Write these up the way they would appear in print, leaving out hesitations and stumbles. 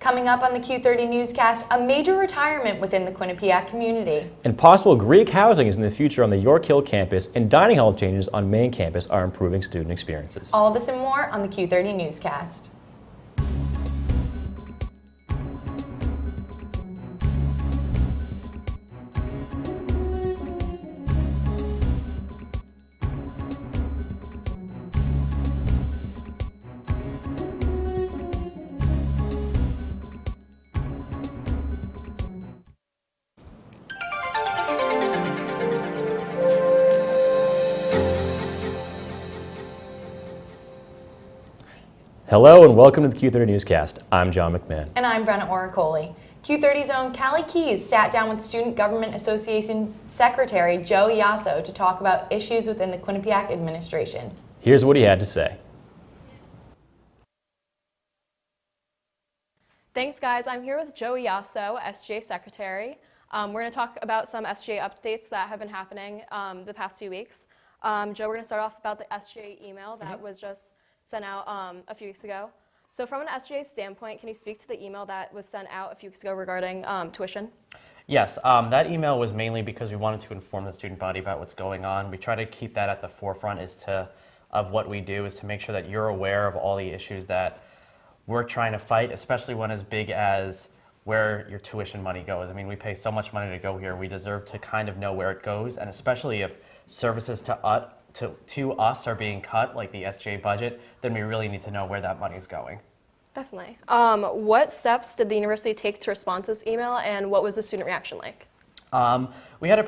Coming up on the Q30 Newscast, a major retirement within the Quinnipiac community. And possible Greek housing is in the future on the York Hill campus, and dining hall changes on main campus are improving student experiences. All of this and more on the Q30 Newscast. Hello and welcome to the Q30 Newscast. I'm John McMahon. And I'm Brenna Oracoli. Q30's own Callie Keys sat down with Student Government Association Secretary Joe Iasso to talk about issues within the Quinnipiac administration. Here's what he had to say. Thanks, guys. I'm here with Joe Iasso, SGA Secretary. We're going to talk about some SGA updates that have been happening the past few weeks. Joe, we're going to start off about the SGA email that was just sent out a few weeks ago. So from an SGA standpoint, can you speak to the email that was sent out a few weeks ago regarding tuition? Yes, that email was mainly because we wanted to inform the student body about what's going on. We try to keep that at the forefront of what we do, is to make sure that you're aware of all the issues that we're trying to fight, especially one as big as where your tuition money goes. I mean, we pay so much money to go here. We deserve to kind of know where it goes, and especially if services to us are being cut, like the SGA budget, then we really need to know where that money is going. Definitely. What steps did the university take to respond to this email, and what was the student reaction like? We had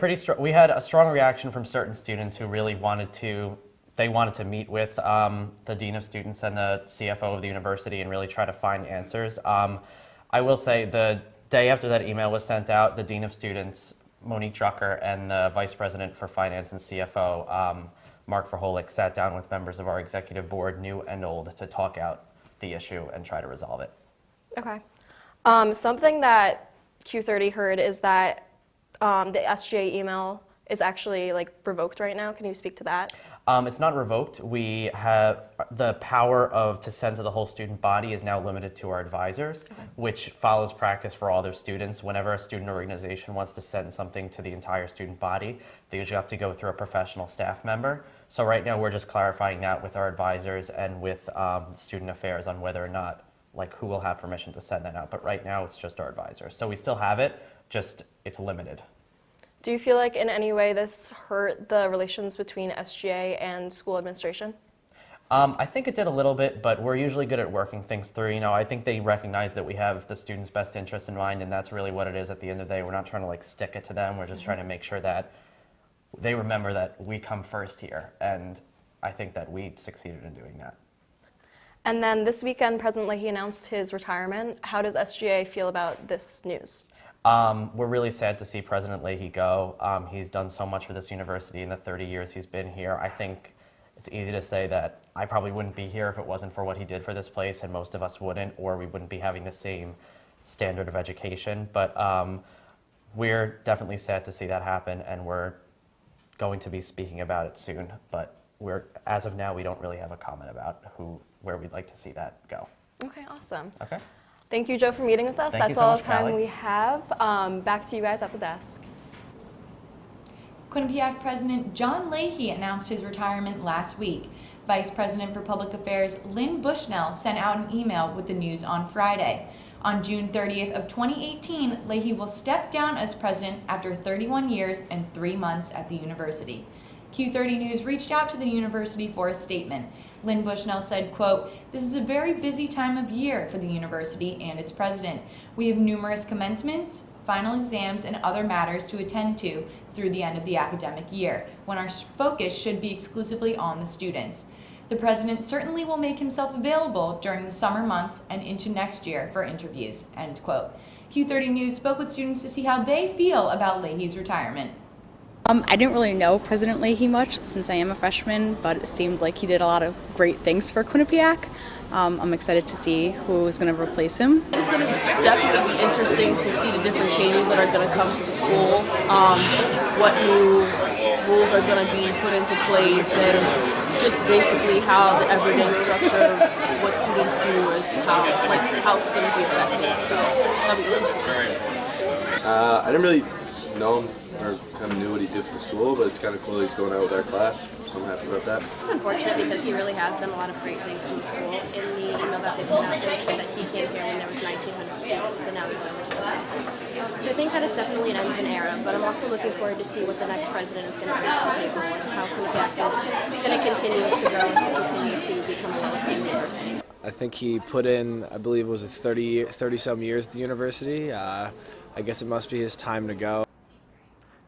a strong reaction from certain students who really wanted to meet with the dean of students and the CFO of the university and really try to find answers. I will say the day after that email was sent out, the dean of students, Monique Drucker, and the vice president for finance and CFO, Mark Verholick, sat down with members of our executive board, new and old, to talk out the issue and try to resolve it. Okay. Something that Q30 heard is that the SGA email is actually revoked right now. Can you speak to that? It's not revoked. We have the power to send to the whole student body is now limited to our advisors, which follows practice for all their students. Whenever a student organization wants to send something to the entire student body, they usually have to go through a professional staff member. So right now we're just clarifying that with our advisors and with student affairs on whether or not, who will have permission to send that out. But right now it's just our advisors. So we still have it, just it's limited. Do you feel like in any way this hurt the relations between SGA and school administration? I think it did a little bit, but we're usually good at working things through. I think they recognize that we have the students' best interest in mind, and that's really what it is at the end of the day. We're not trying to stick it to them. We're just trying to make sure that they remember that we come first here, and I think that we succeeded in doing that. And then this weekend, President Leahy announced his retirement. How does SGA feel about this news? We're really sad to see President Leahy go. He's done so much for this university in the 30 years he's been here. I think it's easy to say that I probably wouldn't be here if it wasn't for what he did for this place, and most of us wouldn't, or we wouldn't be having the same standard of education. But we're definitely sad to see that happen, and we're going to be speaking about it soon. But as of now, we don't really have a comment about where we'd like to see that go. Okay, awesome. Okay. Thank you, Joe, for meeting with us. Thank you That's so all much, the time Callie. we have. Back to you guys at the desk. Quinnipiac President John Leahy announced his retirement last week. Vice President for Public Affairs Lynn Bushnell sent out an email with the news on Friday. On June 30th of 2018, Leahy will step down as president after 31 years and 3 months at the university. Q30 News reached out to the university for a statement. Lynn Bushnell said, quote, "This is a very busy time of year for the university and its president. We have numerous commencements, final exams, and other matters to attend to through the end of the academic year, when our focus should be exclusively on the students. The president certainly will make himself available during the summer months and into next year for interviews," end quote. Q30 News spoke with students to see how they feel about Leahy's retirement. I didn't really know President Leahy much since I am a freshman, but it seemed like he did a lot of great things for Quinnipiac. I'm excited to see who is going to replace him. It's going to be definitely interesting to see the different changes that are going to come to the school, what new rules are going to be put into place, and just basically how the everyday structure of what students do is how it's going to be affected. So that'll be interesting to see. I didn't really know him or kind of knew what he did for the school, but it's kind of cool he's going out with our class, so I'm happy about that. It's unfortunate because he really has done a lot of great things for the school. In the email that they sent out, they said that he came here when there was 1,900 students, and now there's over 2,000. So I think that is definitely an end of an era, but I'm also looking forward to see what the next president is going to bring to the table and how Quinnipiac is going to continue to grow and to continue to become a well-esteemed university. I think he put in, I believe it was 30-some years at the university. I guess it must be his time to go.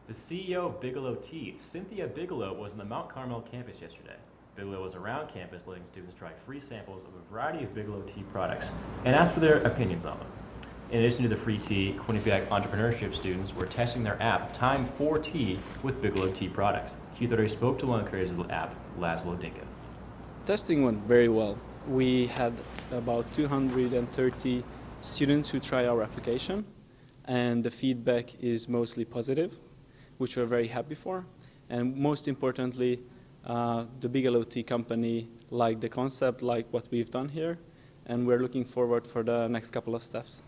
The CEO of Bigelow Tea, Cynthia Bigelow, was on the Mount Carmel campus yesterday. Bigelow was around campus letting students try free samples of a variety of Bigelow Tea products and asked for their opinions on them. In addition to the free tea, Quinnipiac entrepreneurship students were testing their app, Time for Tea, with Bigelow Tea products. Q30 spoke to one of the creators of the app, Laszlo Dinka. Testing went very well. We had about 230 students who try our application, and the feedback is mostly positive, which we're very happy for. And most importantly, the Bigelow Tea Company liked the concept, liked what we've done here, and we're looking forward for the next couple of steps.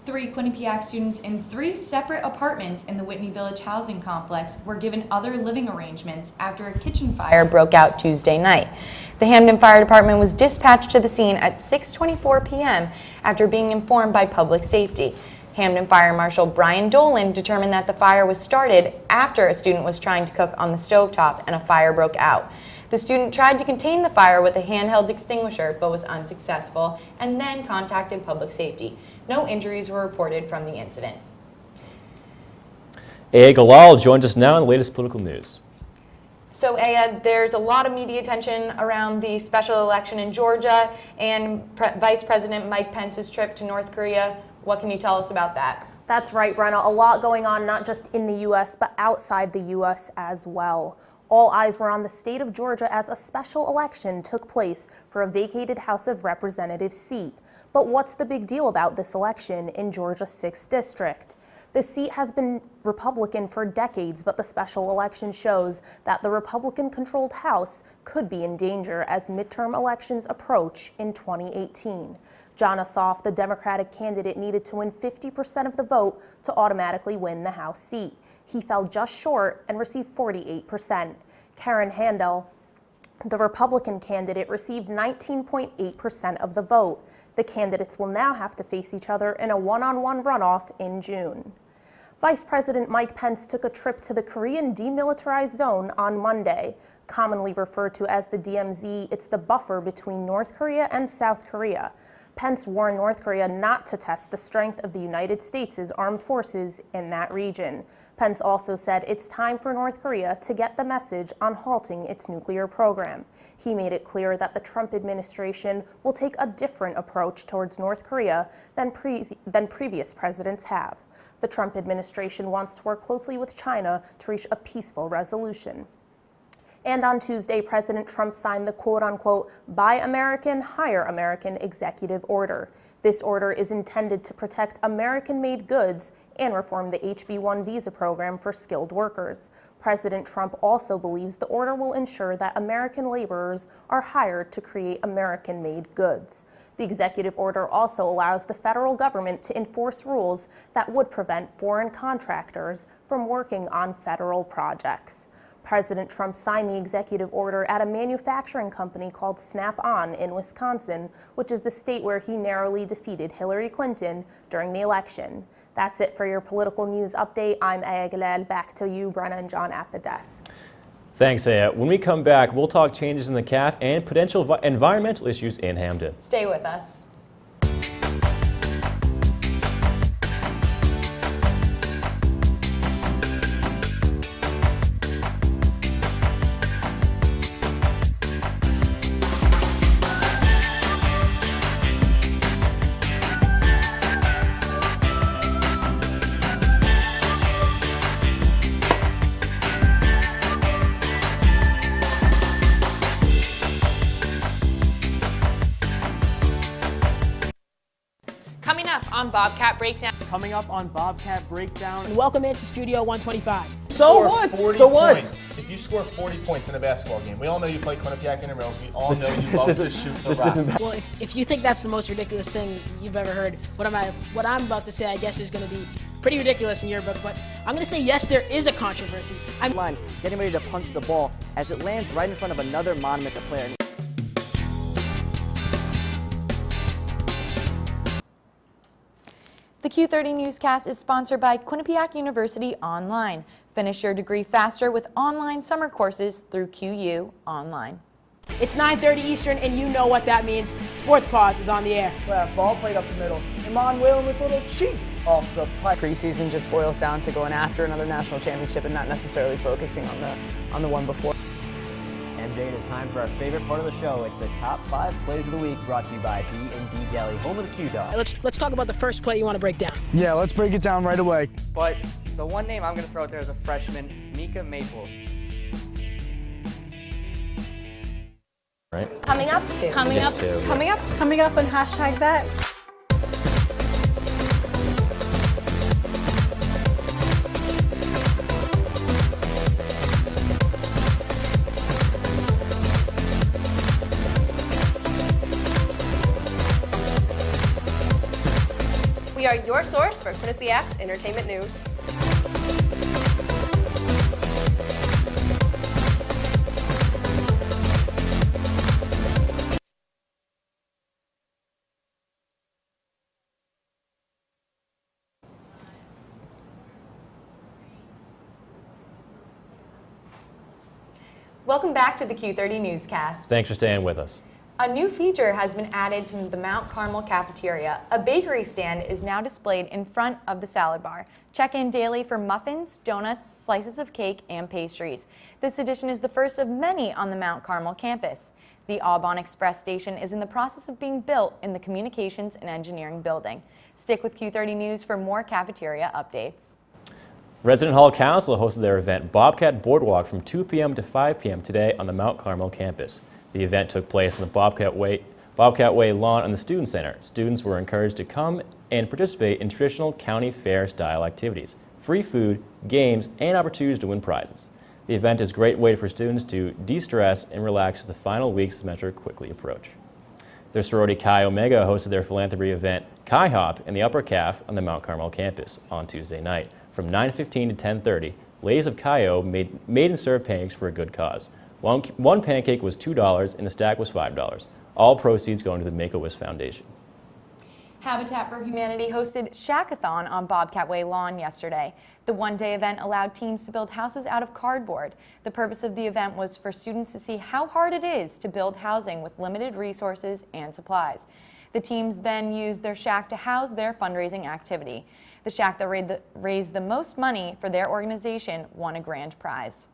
3 Quinnipiac students in 3 separate apartments in the Whitney Village housing complex were given other living arrangements after a kitchen fire broke out Tuesday night. The Hamden Fire Department was dispatched to the scene at 6:24 p.m. after being informed by Public Safety. Hamden Fire Marshal Brian Dolan determined that the fire was started after a student was trying to cook on the stovetop and a fire broke out. The student tried to contain the fire with a handheld extinguisher but was unsuccessful and then contacted Public Safety. No injuries were reported from the incident. Aya Galal joins us now in the latest political news. So, Aya, there's a lot of media attention around the special election in Georgia and Vice President Mike Pence's trip to North Korea. What can you tell us about that? That's right, Brenna. A lot going on, not just in the U.S., but outside the U.S. as well. All eyes were on the state of Georgia as a special election took place for a vacated House of Representatives seat. But what's the big deal about this election in Georgia's 6th district? The seat has been Republican for decades, but the special election shows that the Republican-controlled House could be in danger as midterm elections approach in 2018. John Ossoff, the Democratic candidate, needed to win 50% of the vote to automatically win the House seat. He fell just short and received 48%. Karen Handel, the Republican candidate, received 19.8% of the vote. The candidates will now have to face each other in a one-on-one runoff in June. Vice President Mike Pence took a trip to the Korean Demilitarized Zone on Monday. Commonly referred to as the DMZ, it's the buffer between North Korea and South Korea. Pence warned North Korea not to test the strength of the United States' armed forces in that region. Pence also said it's time for North Korea to get the message on halting its nuclear program. He made it clear that the Trump administration will take a different approach towards North Korea than previous presidents have. The Trump administration wants to work closely with China to reach a peaceful resolution. And on Tuesday, President Trump signed the quote-unquote Buy American, Hire American executive order. This order is intended to protect American-made goods and reform the HB-1 visa program for skilled workers. President Trump also believes the order will ensure that American laborers are hired to create American-made goods. The executive order also allows the federal government to enforce rules that would prevent foreign contractors from working on federal projects. President Trump signed the executive order at a manufacturing company called Snap-on in Wisconsin, which is the state where he narrowly defeated Hillary Clinton during the election. That's it for your political news update. I'm Aya Galal. Back to you, Brenna and John at the desk. Thanks, Aya. When we come back, we'll talk changes in the CAF and potential environmental issues in Hamden. Stay with us. Coming up on Bobcat Breakdown. Coming up on Bobcat Breakdown. And welcome into Studio 125. score what? 40 So what? points, if you score 40 points in a basketball game, we all know you play Quinnipiac intramurals. We all know you love to shoot the rock. Well, if you think that's the most ridiculous thing you've ever heard, what I'm about to say, I guess, is going to be pretty ridiculous in your book. But I'm going to say yes, there is a controversy. I'm getting ready to punch the ball as it lands right in front of another Monument player. The Q30 Newscast is sponsored by Quinnipiac University Online. Finish your degree faster with online summer courses through QU Online. It's 9:30 Eastern, and you know what that means. Sports Pause is on the air. Ball played up the middle. Emmanuel with a little cheat off the play. Preseason just boils down to going after another national championship and not necessarily focusing on the one before. MJ, it is time for our favorite part of the show. It's the top 5 plays of the week, brought to you by B&D Deli, home of the Q-Dog. Let's talk about the first play you want to break down. Yeah, let's break it down right away. But the one name I'm going to throw out there is a freshman, Mika Maples. Right? Coming up, coming up, coming up. Coming up on hashtag that. We are your source for Quinnipiac's entertainment news. Welcome back to the Q30 Newscast. Thanks for staying with us. A new feature has been added to the Mount Carmel cafeteria. A bakery stand is now displayed in front of the salad bar. Check in daily for muffins, donuts, slices of cake, and pastries. This addition is the first of many on the Mount Carmel campus. The Aubon Express station is in the process of being built in the Communications and Engineering building. Stick with Q30 News for more cafeteria updates. Resident Hall Council hosted their event Bobcat Boardwalk from 2 p.m. to 5 p.m. today on the Mount Carmel campus. The event took place in the Bobcat Way lawn in the Student Center. Students were encouraged to come and participate in traditional county fair style activities, free food, games, and opportunities to win prizes. The event is a great way for students to de-stress and relax as the final weeks of the semester quickly approach. The sorority Chi Omega hosted their philanthropy event Chi Hop in the Upper Calf on the Mount Carmel campus on Tuesday night. From 9:15 to 10:30, ladies of Chi O made and served pancakes for a good cause. One pancake was $2 and a stack was $5. All proceeds going to the Make-A-Wish Foundation. Habitat for Humanity hosted Shackathon on Bobcat Way lawn yesterday. The one-day event allowed teams to build houses out of cardboard. The purpose of the event was for students to see how hard it is to build housing with limited resources and supplies. The teams then used their shack to house their fundraising activity. The shack that raised the most money for their organization won a grand prize.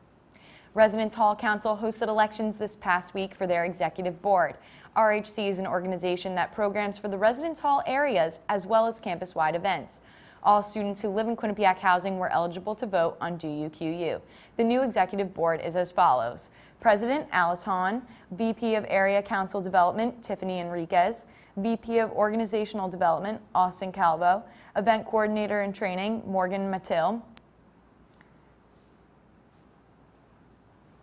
Residence Hall Council hosted elections this past week for their executive board. RHC is an organization that programs for the Residence Hall areas as well as campus-wide events. All students who live in Quinnipiac housing were eligible to vote on Do You QU. The new executive board is as follows: President Alice Hahn, VP of Area Council Development Tiffany Enriquez, VP of Organizational Development Austin Calvo, Event Coordinator and Training Morgan Mattil,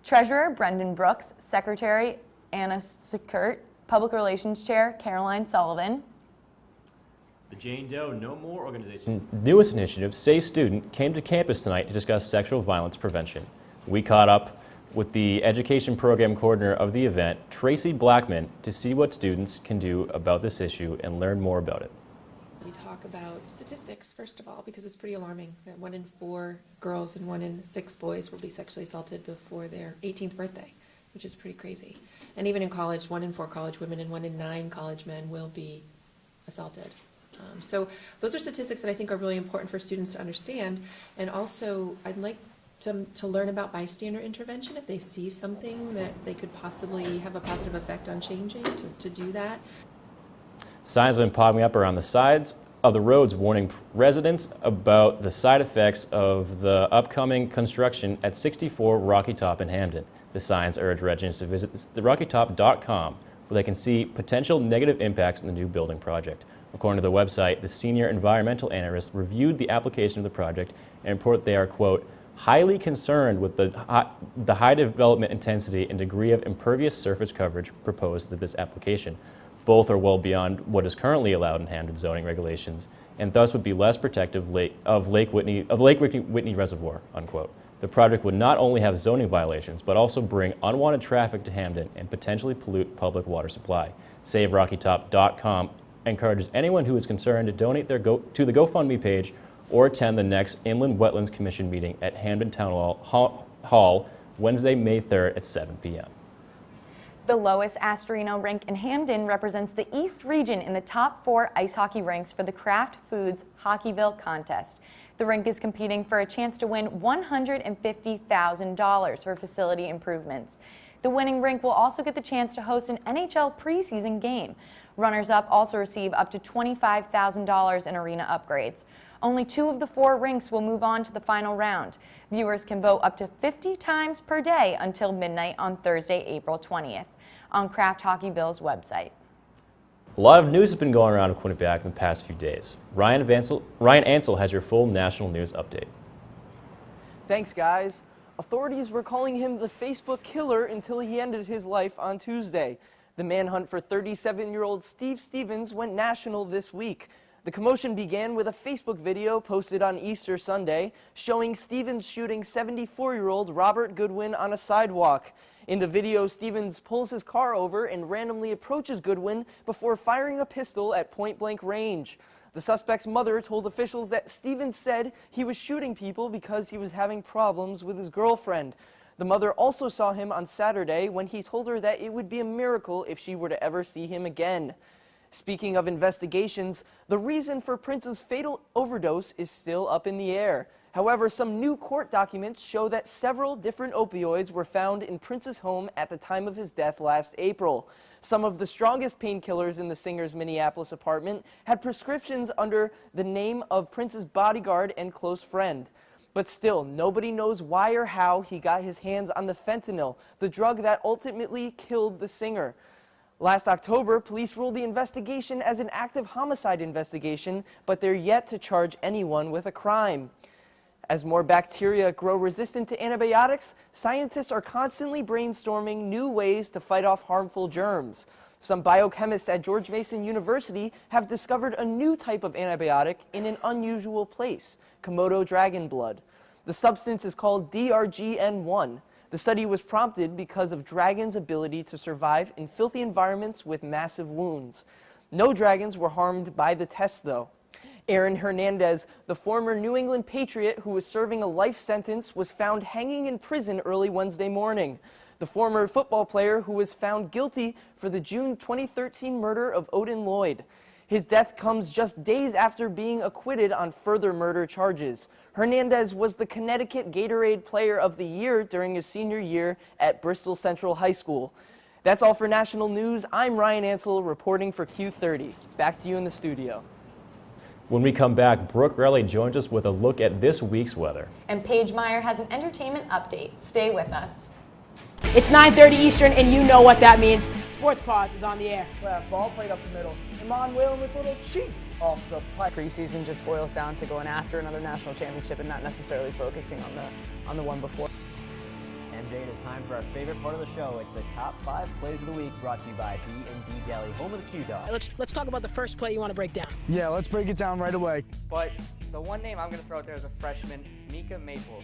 Treasurer Brendan Brooks, Secretary Anna Sekert, Public Relations Chair Caroline Sullivan. The Jane Doe No More organization's newest initiative, Safe Student, came to campus tonight to discuss sexual violence prevention. We caught up with the education program coordinator of the event, Tracy Blackman, to see what students can do about this issue and learn more about it. We talk about statistics, first of all, because it's pretty alarming that 1 in 4 girls and 1 in 6 boys will be sexually assaulted before their 18th birthday, which is pretty crazy. And even in college, 1 in 4 college women and 1 in 9 college men will be assaulted. So those are statistics that I think are really important for students to understand. And also, I'd like to learn about bystander intervention. If they see something that they could possibly have a positive effect on changing, to do that. Signs have been popping up around the sides of the roads warning residents about the side effects of the upcoming construction at 64 Rocky Top in Hamden. The signs urge residents to visit therockytop.com where they can see potential negative impacts in the new building project. According to the website, the senior environmental analyst reviewed the application of the project and reported they are, quote, highly concerned with the high development intensity and degree of impervious surface coverage proposed with this application. Both are well beyond what is currently allowed in Hamden zoning regulations, and thus would be less protective of Lake Whitney Reservoir, unquote. The project would not only have zoning violations, but also bring unwanted traffic to Hamden and potentially pollute public water supply. SaveRockyTop.com encourages anyone who is concerned to donate to the GoFundMe page or attend the next Inland Wetlands Commission meeting at Hamden Town Hall Wednesday, May 3rd at 7 p.m. The Lois Astorino rink in Hamden represents the East region in the top 4 ice hockey rinks for the Kraft Foods Hockeyville contest. The rink is competing for a chance to win $150,000 for facility improvements. The winning rink will also get the chance to host an NHL preseason game. Runners-up also receive up to $25,000 in arena upgrades. Only 2 of the 4 rinks will move on to the final round. Viewers can vote up to 50 times per day until midnight on Thursday, April 20th, on Kraft Hockeyville's website. A lot of news has been going around in Quinnipiac in the past few days. Ryan Ansel has your full national news update. Thanks, guys. Authorities were calling him the Facebook killer until he ended his life on Tuesday. The manhunt for 37-year-old Steve Stevens went national this week. The commotion began with a Facebook video posted on Easter Sunday showing Stevens shooting 74-year-old Robert Goodwin on a sidewalk. In the video, Stevens pulls his car over and randomly approaches Goodwin before firing a pistol at point-blank range. The suspect's mother told officials that Stevens said he was shooting people because he was having problems with his girlfriend. The mother also saw him on Saturday when he told her that it would be a miracle if she were to ever see him again. Speaking of investigations, the reason for Prince's fatal overdose is still up in the air. However, some new court documents show that several different opioids were found in Prince's home at the time of his death last April. Some of the strongest painkillers in the singer's Minneapolis apartment had prescriptions under the name of Prince's bodyguard and close friend. But still, nobody knows why or how he got his hands on the fentanyl, the drug that ultimately killed the singer. Last October, police ruled the investigation as an active homicide investigation, but they're yet to charge anyone with a crime. As more bacteria grow resistant to antibiotics, scientists are constantly brainstorming new ways to fight off harmful germs. Some biochemists at George Mason University have discovered a new type of antibiotic in an unusual place, Komodo dragon blood. The substance is called DRGN1. The study was prompted because of dragons' ability to survive in filthy environments with massive wounds. No dragons were harmed by the test, though. Aaron Hernandez, the former New England Patriot who was serving a life sentence, was found hanging in prison early Wednesday morning. The former football player who was found guilty for the June 2013 murder of Odin Lloyd. His death comes just days after being acquitted on further murder charges. Hernandez was the Connecticut Gatorade Player of the Year during his senior year at Bristol Central High School. That's all for national news. I'm Ryan Ansel reporting for Q30. Back to you in the studio. When we come back, Brooke Raleigh joins us with a look at this week's weather. And Paige Meyer has an entertainment update. Stay with us. It's 9:30 Eastern, and you know what that means. Sports Pause is on the air. Left ball played up the middle. Iman Whalen with a little cheat off the play. Preseason just boils down to going after another national championship and not necessarily focusing on the one before. MJ, it is time for our favorite part of the show. It's the top 5 plays of the week, brought to you by B&D Deli, home of the Q-Dog. Let's talk about the first play you want to break down. Yeah, let's break it down right away. But the one name I'm going to throw out there is a freshman, Mika Maples.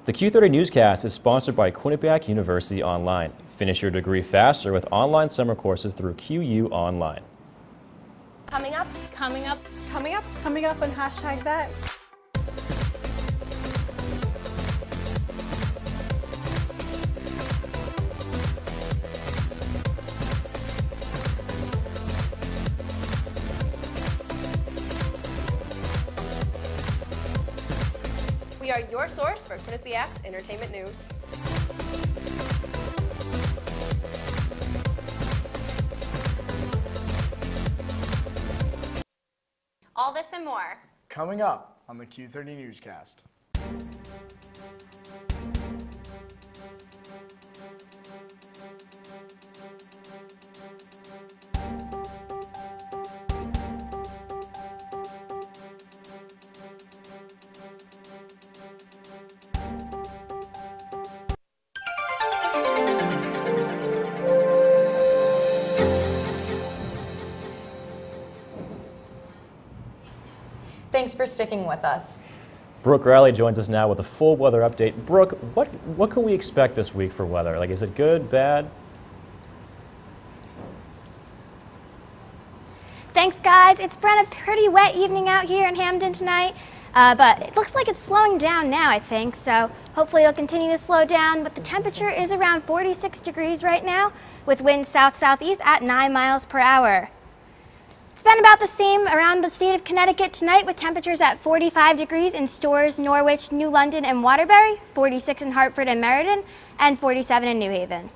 The Q30 Newscast is sponsored by Quinnipiac University Online. Finish your degree faster with online summer courses through QU Online. Coming up, and hashtag that. We are your source for Quinnipiac's entertainment news. All this and more. Coming up on the Q30 Newscast. Thanks for sticking with us. Brooke Riley joins us now with a full weather update. Brooke, what can we expect this week for weather? Like, is it good, bad? Thanks, guys. It's been a pretty wet evening out here in Hamden tonight, but it looks like it's slowing down now, I think, so hopefully it'll continue to slow down, but the temperature is around 46 degrees right now, with winds south-southeast at 9 miles per hour. It's been about the same around the state of Connecticut tonight, with temperatures at 45 degrees in Storrs, Norwich, New London, and Waterbury, 46 in Hartford and Meriden, and 47 in New Haven.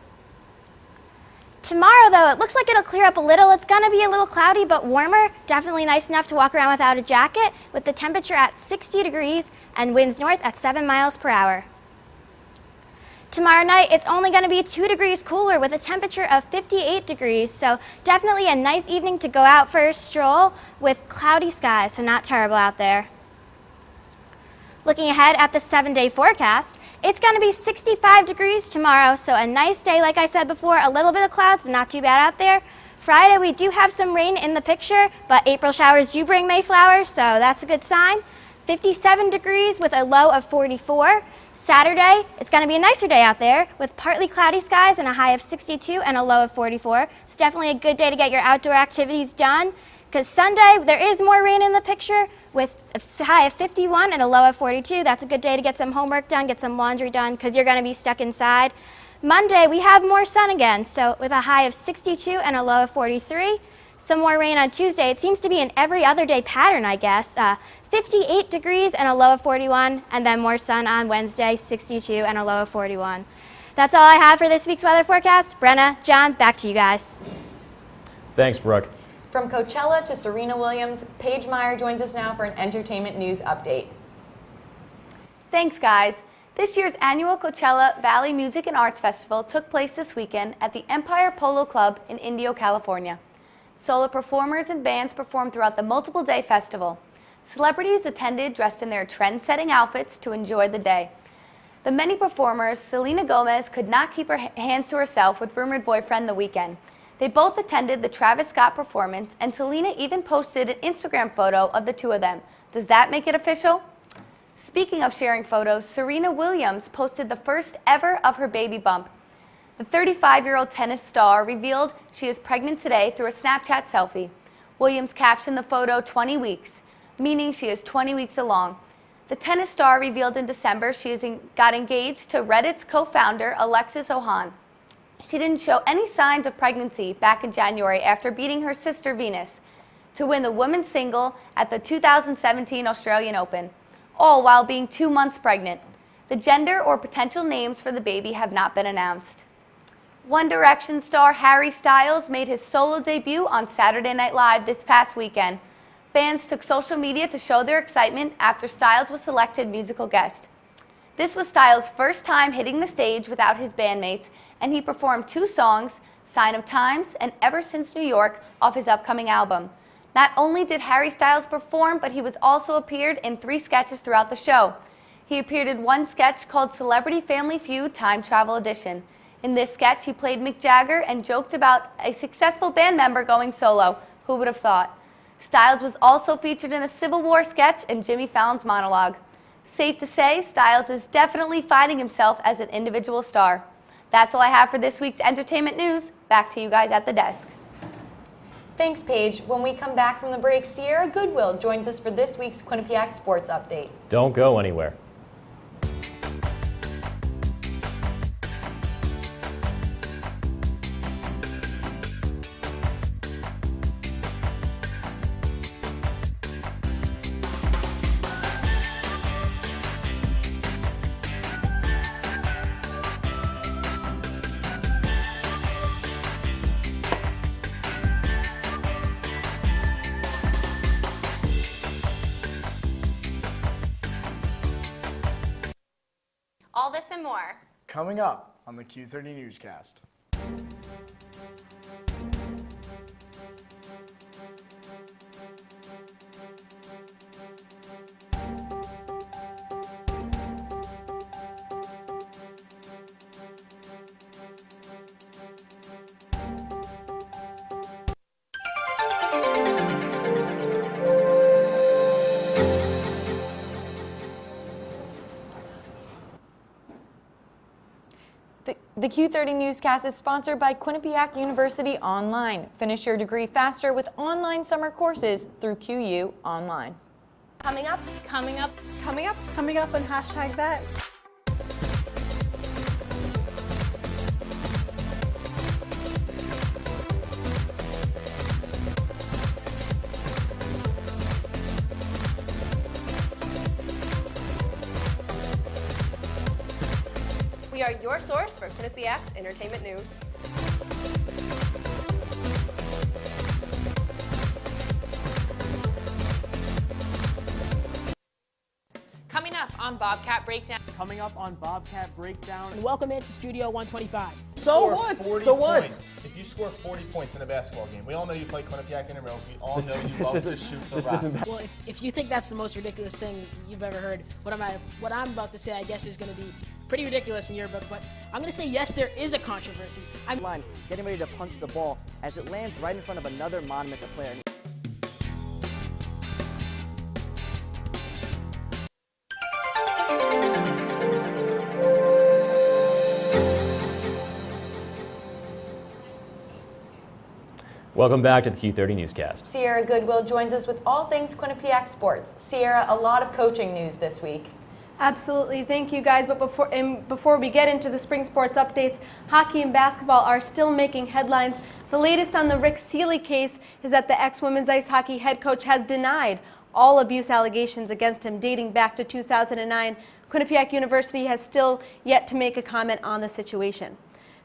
Tomorrow, though, it looks like it'll clear up a little. It's going to be a little cloudy, but warmer. Definitely nice enough to walk around without a jacket, with the temperature at 60 degrees and winds north at 7 miles per hour. Tomorrow night, it's only going to be 2 degrees cooler with a temperature of 58 degrees, so definitely a nice evening to go out for a stroll with cloudy skies, so not terrible out there. Looking ahead at the 7-day forecast, it's going to be 65 degrees tomorrow, so a nice day, like I said before, a little bit of clouds, but not too bad out there. Friday, we do have some rain in the picture, but April showers do bring Mayflowers, so that's a good sign. 57 degrees with a low of 44. Saturday, it's going to be a nicer day out there with partly cloudy skies and a high of 62 and a low of 44. It's definitely a good day to get your outdoor activities done, because Sunday, there is more rain in the picture with a high of 51 and a low of 42. That's a good day to get some homework done, get some laundry done, because you're going to be stuck inside. Monday, we have more sun again, so with a high of 62 and a low of 43. Some more rain on Tuesday. It seems to be an every other day pattern, I guess. 58 degrees and a low of 41, and then more sun on Wednesday, 62 and a low of 41. That's all I have for this week's weather forecast. Brenna, John, back to you guys. Thanks, Brooke. From Coachella to Serena Williams, Paige Meyer joins us now for an entertainment news update. Thanks, guys. This year's annual Coachella Valley Music and Arts Festival took place this weekend at the Empire Polo Club in Indio, California. Solo performers and bands performed throughout the multiple-day festival. Celebrities attended dressed in their trend-setting outfits to enjoy the day. The many performers, Selena Gomez could not keep her hands to herself with rumored boyfriend The Weeknd. They both attended the Travis Scott performance, and Selena even posted an Instagram photo of the two of them. Does that make it official? Speaking of sharing photos, Serena Williams posted the first ever of her baby bump. The 35-year-old tennis star revealed she is pregnant today through a Snapchat selfie. Williams captioned the photo 20 weeks, meaning she is 20 weeks along. The tennis star revealed in December she got engaged to Reddit's co-founder Alexis Ohan. She didn't show any signs of pregnancy back in January after beating her sister Venus to win the women's single at the 2017 Australian Open, all while being 2 months pregnant. The gender or potential names for the baby have not been announced. One Direction star Harry Styles made his solo debut on Saturday Night Live this past weekend. Fans took social media to show their excitement after Styles was selected musical guest. This was Styles' first time hitting the stage without his bandmates, and he performed 2 songs, Sign of Times and Ever Since New York, off his upcoming album. Not only did Harry Styles perform, but he was also appeared in 3 sketches throughout the show. He appeared in one sketch called Celebrity Family Feud Time Travel Edition. In this sketch, he played Mick Jagger and joked about a successful band member going solo. Who would have thought? Styles was also featured in a Civil War sketch and Jimmy Fallon's monologue. Safe to say, Styles is definitely finding himself as an individual star. That's all I have for this week's entertainment news. Back to you guys at the desk. Thanks, Paige. When we come back from the break, Sierra Goodwill joins us for this week's Quinnipiac Sports Update. Don't go anywhere. this and more. Coming up on the Q30 Newscast. The Q30 Newscast is sponsored by Quinnipiac University Online. Finish your degree faster with online summer courses through QU Online. Coming up, Coming up on hashtag that. We are your source for Quinnipiac's entertainment news. Coming up on Bobcat Breakdown. Coming up on Bobcat Breakdown. And welcome into Studio 125. So what? If you score 40 points in a basketball game, we all know you play Quinnipiac intramurals. We all know you love to shoot the rock. Well, if you think that's the most ridiculous thing you've ever heard, what I'm about to say, I guess, is going to be pretty ridiculous in your book, but I'm going to say yes, there is a controversy. I'm line, getting ready to punch the ball as it lands right in front of another Monmouth player. Welcome back to the Q30 Newscast. Sierra Goodwill joins us with all things Quinnipiac sports. Sierra, a lot of coaching news this week. Absolutely, thank you guys. But before we get into the spring sports updates, hockey and basketball are still making headlines. The latest on the Rick Seeley case is that the ex-women's ice hockey head coach has denied all abuse allegations against him dating back to 2009. Quinnipiac University has still yet to make a comment on the situation.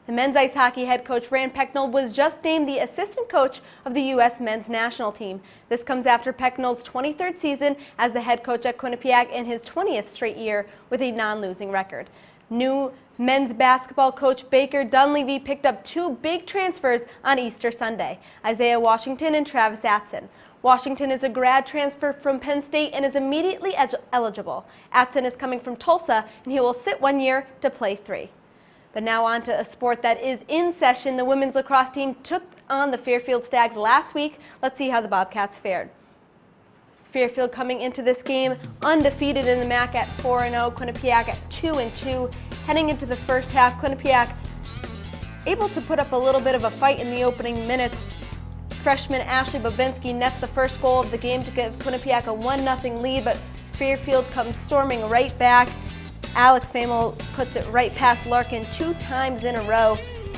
The men's ice hockey head coach Rand Pecknold was just named the assistant coach of the U.S. men's national team. This comes after Pecknold's 23rd season as the head coach at Quinnipiac and his 20th straight year with a non-losing record. New men's basketball coach Baker Dunleavy picked up two big transfers on Easter Sunday, Isaiah Washington and Travis Atson. Washington is a grad transfer from Penn State and is immediately eligible. Atson is coming from Tulsa, and he will sit 1 year to play 3. But now on to a sport that is in session. The women's lacrosse team took on the Fairfield Stags last week. Let's see how the Bobcats fared. Fairfield coming into this game undefeated in the MAC at 4-0. Quinnipiac at 2-2. Heading into the first half, Quinnipiac able to put up a little bit of a fight in the opening minutes. Freshman Ashley Babinski nets the first goal of the game to give Quinnipiac a 1-0 lead, but Fairfield comes storming right back. Alex Famel puts it right past Larkin 2 times in a row,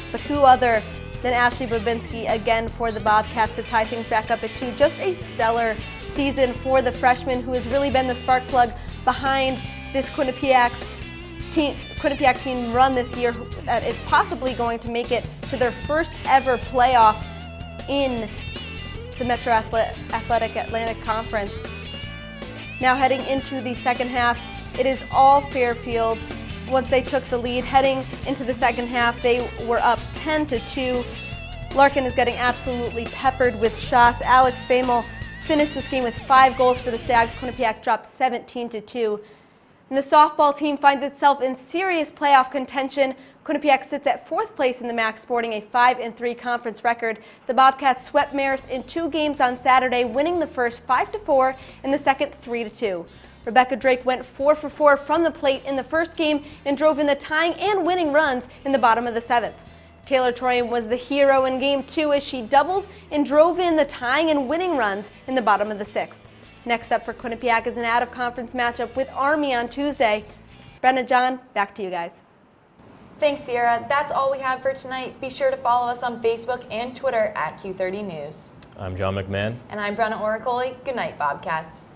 but who other than Ashley Babinski again for the Bobcats to tie things back up at 2. Just a stellar season for the freshman who has really been the spark plug behind this Quinnipiac team run this year that is possibly going to make it to their first ever playoff in the Metro Athletic Atlantic Conference. Now heading into the second half, it is all Fairfield. Once they took the lead, heading into the second half, they were up 10-2. Larkin is getting absolutely peppered with shots. Alex Famel finished this game with 5 goals for the Stags. Quinnipiac dropped 17-2. And the softball team finds itself in serious playoff contention. Quinnipiac sits at 4th place in the MAC, sporting a 5-3 conference record. The Bobcats swept Marist in 2 games on Saturday, winning the first 5-4 and the second 3-2. Rebecca Drake went 4 for 4 from the plate in the first game and drove in the tying and winning runs in the bottom of the 7th. Taylor Troyan was the hero in Game 2 as she doubled and drove in the tying and winning runs in the bottom of the 6th. Next up for Quinnipiac is an out-of-conference matchup with Army on Tuesday. Brenna, John, back to you guys. Thanks, Sierra. That's all we have for tonight. Be sure to follow us on Facebook and Twitter at Q30 News. I'm John McMahon. And I'm Brenna Oracoli. Good night, Bobcats.